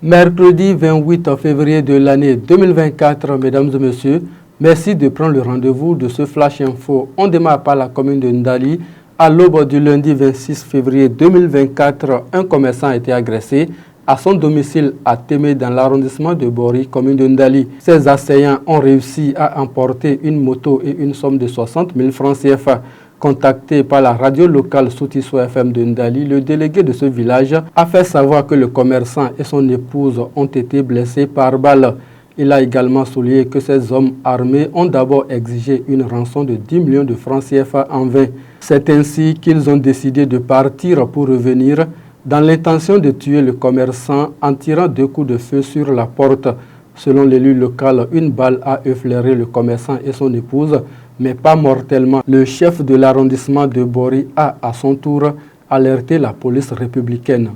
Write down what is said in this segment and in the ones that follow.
Mercredi 28 février de l'année 2024, mesdames et messieurs, merci de prendre le rendez-vous de ce Flash Info. On démarre par la commune de Ndali. À l'aube du lundi 26 février 2024, un commerçant a été agressé à son domicile à Témé dans l'arrondissement de Bori, commune de Ndali. Ces assaillants ont réussi à emporter une moto et une somme de 60 000 francs CFA. Contacté par la radio locale Soutisso FM de Ndali, le délégué de ce village a fait savoir que le commerçant et son épouse ont été blessés par balle. Il a également souligné que ces hommes armés ont d'abord exigé une rançon de 10 millions de francs CFA en vain. C'est ainsi qu'ils ont décidé de partir pour revenir dans l'intention de tuer le commerçant en tirant 2 coups de feu sur la porte. Selon l'élu local, une balle a effleuré le commerçant et son épouse, mais pas mortellement. Le chef de l'arrondissement de Bori a, à son tour, alerté la police républicaine.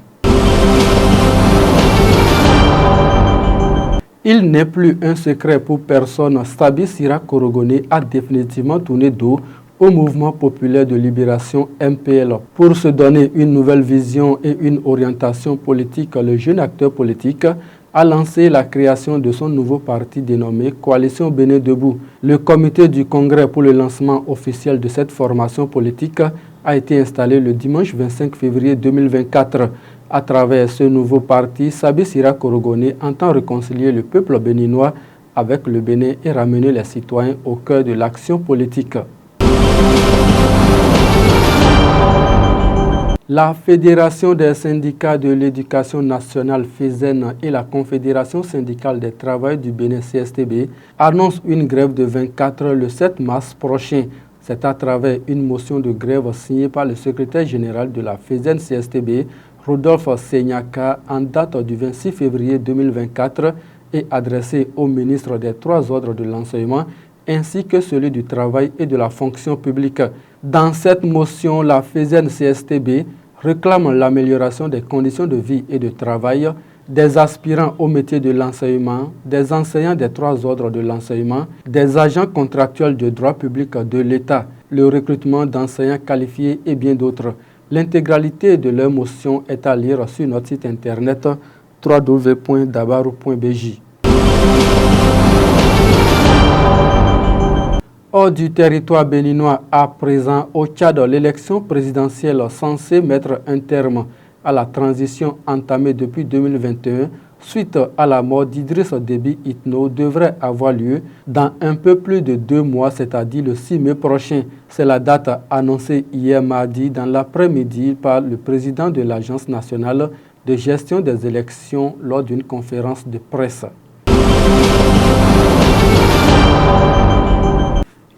Il n'est plus un secret pour personne. Sabi Sira Korogone a définitivement tourné dos au mouvement populaire de libération MPL. Pour se donner une nouvelle vision et une orientation politique, le jeune acteur politique a lancé la création de son nouveau parti dénommé Coalition Bénin Debout. Le comité du congrès pour le lancement officiel de cette formation politique a été installé le dimanche 25 février 2024. À travers ce nouveau parti, Sabi Sira Korogone entend réconcilier le peuple béninois avec le Bénin et ramener les citoyens au cœur de l'action politique. La Fédération des syndicats de l'éducation nationale FESEN et la Confédération syndicale des travailleurs du Bénin CSTB annoncent une grève de 24 heures le 7 mars prochain. C'est à travers une motion de grève signée par le secrétaire général de la FESEN CSTB, Rodolphe Segnaka, en date du 26 février 2024 et adressée au ministre des 3 ordres de l'enseignement ainsi que celui du travail et de la fonction publique. Dans cette motion, la FESEN CSTB réclame l'amélioration des conditions de vie et de travail des aspirants au métier de l'enseignement, des enseignants des 3 ordres de l'enseignement, des agents contractuels de droit public de l'État, le recrutement d'enseignants qualifiés et bien d'autres. L'intégralité de leur motion est à lire sur notre site internet www.dabarou.bj. Hors du territoire béninois, à présent au Tchad, l'élection présidentielle censée mettre un terme à la transition entamée depuis 2021 suite à la mort d'Idriss Déby Itno devrait avoir lieu dans un peu plus de 2 mois, c'est-à-dire le 6 mai prochain. C'est la date annoncée hier mardi dans l'après-midi par le président de l'Agence nationale de gestion des élections lors d'une conférence de presse.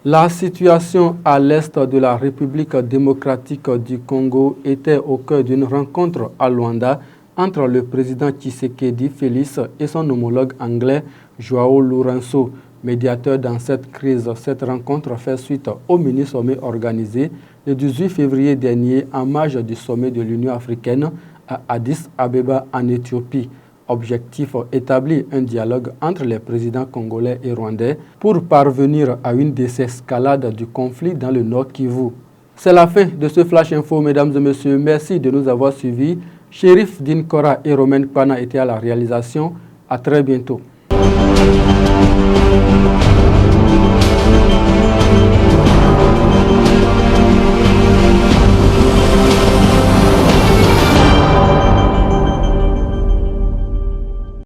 La situation à l'est de la République démocratique du Congo était au cœur d'une rencontre à Luanda entre le président Tshisekedi Félix et son homologue anglais João Lourenço, médiateur dans cette crise. Cette rencontre fait suite au mini-sommet organisé le 18 février dernier en marge du sommet de l'Union africaine à Addis Abeba en Éthiopie. Objectif, établir un dialogue entre les présidents congolais et rwandais pour parvenir à une désescalade du conflit dans le Nord Kivu. C'est la fin de ce Flash Info, mesdames et messieurs. Merci de nous avoir suivis. Chérif Dinkora et Romain Kpana étaient à la réalisation. À très bientôt.